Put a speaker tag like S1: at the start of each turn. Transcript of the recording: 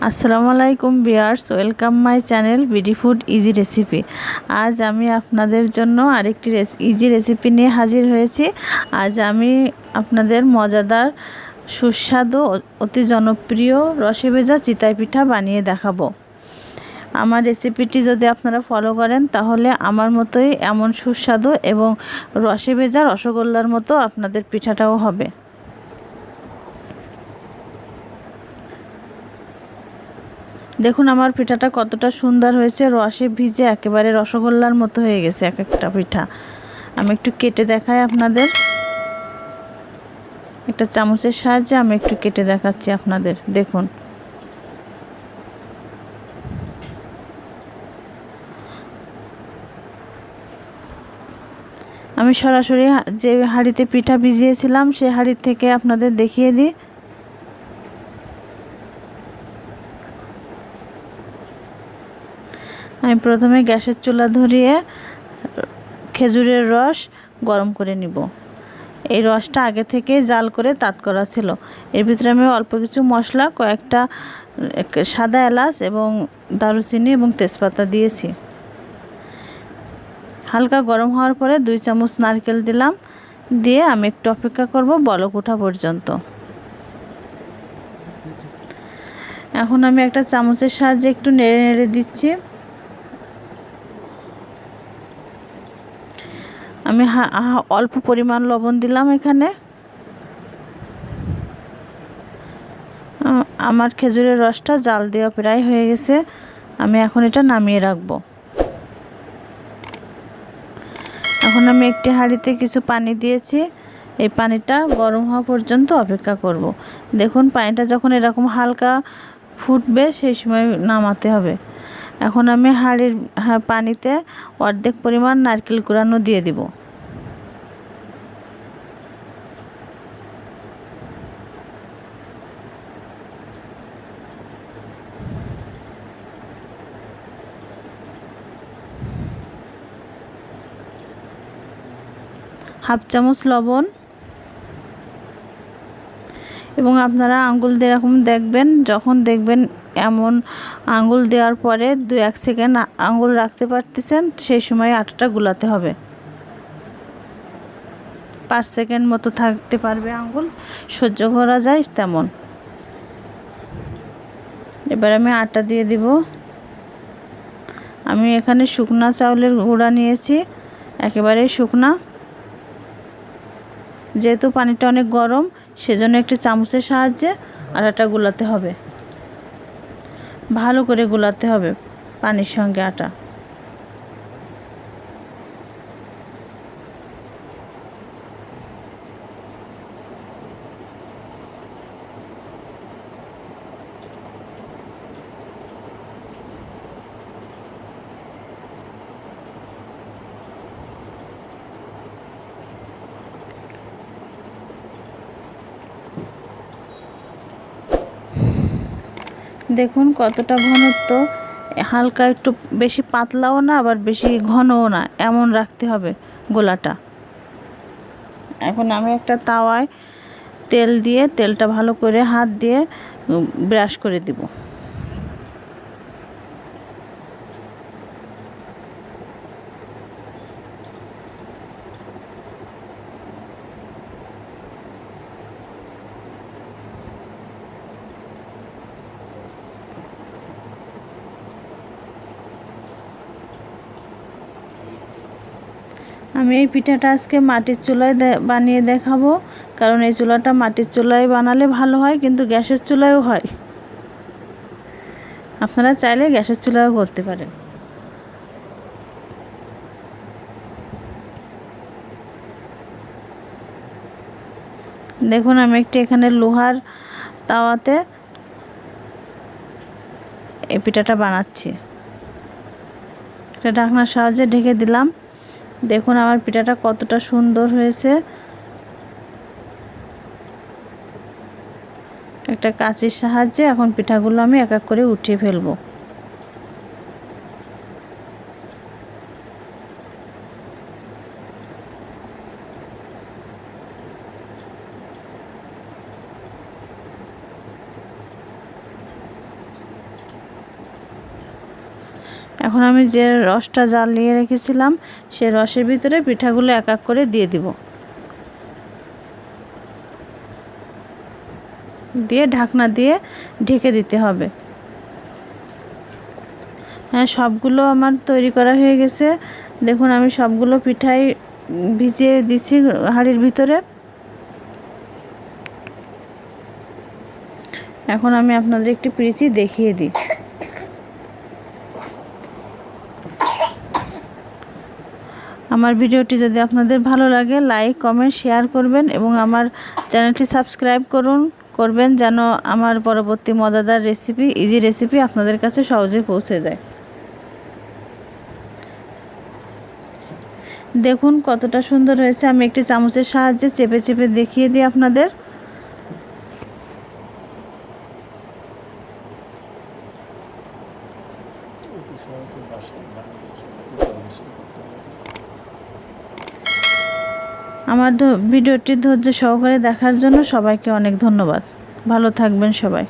S1: আসসালামু আলাইকুম viewers, welcome my channel BD food easy recipe. আজ আমি আপনাদের জন্য আরেকটি ইজি রেসিপি নিয়ে হাজির হয়েছি। আজ আমি আপনাদের মজাদার সুস্বাদু অতি জনপ্রিয় রসে ভেজা চিতাই পিঠা বানিয়ে দেখাবো। আমার রেসিপিটি যদি আপনারা ফলো করেন তাহলে আমার মতোই এমন সুস্বাদু এবং রসে ভেজা রসগোল্লার মতো আপনাদের পিঠাটাও হবে। দেখুন আমার পিঠাটা কতটা সুন্দর হয়েছে, রসে ভিজে একেবারে রসগোল্লার মতো হয়ে গেছে এক একটা পিঠা। আমি একটু কেটে দেখাই আপনাদের, একটা চামচের সাহায্যে আমি একটু কেটে দেখাচ্ছি আপনাদের। দেখুন আমি সরাসরি যে হাঁড়িতে পিঠা ভিজিয়েছিলাম সেই হাঁড়ি থেকে আপনাদের দেখিয়ে দিই। আমি প্রথমে গ্যাসের চুলা ধরিয়ে খেজুরের রস গরম করে নিব। এই রসটা আগে থেকে জাল করে তাত করা ছিল। এর ভিতরে আমি অল্প কিছু মশলা, কয়েকটা সাদা এলাচ এবং দারুচিনি এবং তেজপাতা দিয়েছি। হালকা গরম হওয়ার পরে 2 চামচ নারকেল দিলাম, দিয়ে আমি একটু অপেক্ষা করব বলক ওঠা পর্যন্ত। এখন আমি একটা চামচের সাহায্যে একটু নেড়ে নেড়ে দিচ্ছি। আমি অল্প পরিমাণ লবণ দিলাম এখানে। আমার খেজুরের রসটা জাল দেওয়া প্রায় হয়ে গেছে, আমি এখন এটা নামিয়ে রাখব। এখন আমি একটি হাঁড়িতে কিছু পানি দিয়েছি, এই পানিটা গরম হওয়া পর্যন্ত অপেক্ষা করব। দেখুন পানিটা যখন এরকম হালকা ফুটবে সেই সময় নামাতে হবে। এখন আমি হাঁড়ির পানিতে অর্ধেক পরিমাণ নারকেল কুড়ানো দিয়ে দিব। হাফ চামচ লবণ, এবং আপনারা আঙ্গুল দিয়ে এরকম দেখবেন, যখন দেখবেন এমন আঙ্গুল দেওয়ার পরে 2-1 সেকেন্ড আঙ্গুল রাখতে পারতেছেন, সেই সময় আটাটা গুলাতে হবে। 5 সেকেন্ড মতো থাকতে পারবে আঙ্গুল, সহ্য করা যায় তেমন। এবার আমি আটা দিয়ে দিব। আমি এখানে শুকনা চাউলের গুঁড়া নিয়েছি, একেবারে শুকনা। যেহেতু পানিটা অনেক গরম, সেজন্য একটি চামচের সাহায্যে আটাটা গুলাতে হবে, ভালো করে গুলাতে হবে পানির সঙ্গে আটা। দেখুন কতটা ঘনত্ব, হালকা একটু বেশি পাতলাও না আবার বেশি ঘনও না, এমন রাখতে হবে গোলাটা। এখন আমি একটা তাওয়ায় তেল দিয়ে, তেলটা ভালো করে হাত দিয়ে ব্রাশ করে দিব। আমি এই পিঠাটা আজকে মাটির চুলায় বানিয়ে দেখাবো, কারণ এই চুলাটা মাটির চুলায় বানালে ভালো হয়, কিন্তু গ্যাসের চুলায়ও হয়। আপনারা চাইলে গ্যাসের চুলায়ও করতে পারেন। দেখুন আমি একটি এখানে লোহার তাওয়াতে এই পিঠাটা বানাচ্ছি। এটা ঢাকনার সাহায্যে ঢেকে দিলাম। দেখুন আমার পিঠাটা কতটা সুন্দর হয়েছে। একটা কাঁচির সাহায্যে এখন পিঠাগুলো আমি এক এক করে উঠিয়ে ফেলবো। এখন আমি যে রসটা জ্বালিয়ে রেখেছিলাম সেই রসের ভিতরে পিঠাগুলো এক এক করে দিয়ে দিব, দিয়ে ঢাকনা দিয়ে ঢেকে দিতে হবে। হ্যাঁ, সবগুলো আমার তৈরি করা হয়ে গেছে। দেখুন আমি সবগুলো পিঠাই ভিজিয়ে দিছি হাঁড়ির ভিতরে। এখন আমি আপনাদের একটি পিঠি দেখিয়ে দিই। আমার ভিডিওটি যদি আপনাদের ভালো লাগে লাইক কমেন্ট শেয়ার করবেন এবং আমার চ্যানেলটি সাবস্ক্রাইব করবেন যেন আমার পরবর্তী মজাদার রেসিপি, ইজি রেসিপি আপনাদের কাছে সহজে পৌঁছে যায়। দেখুন কতটা সুন্দর হয়েছে। আমি একটি চামচের সাহায্যে চেপে চেপে দেখিয়ে দিই আপনাদের। আমার ভিডিওটি ধৈর্য সহকারে দেখার জন্য সবাইকে অনেক ধন্যবাদ। ভালো থাকবেন সবাই।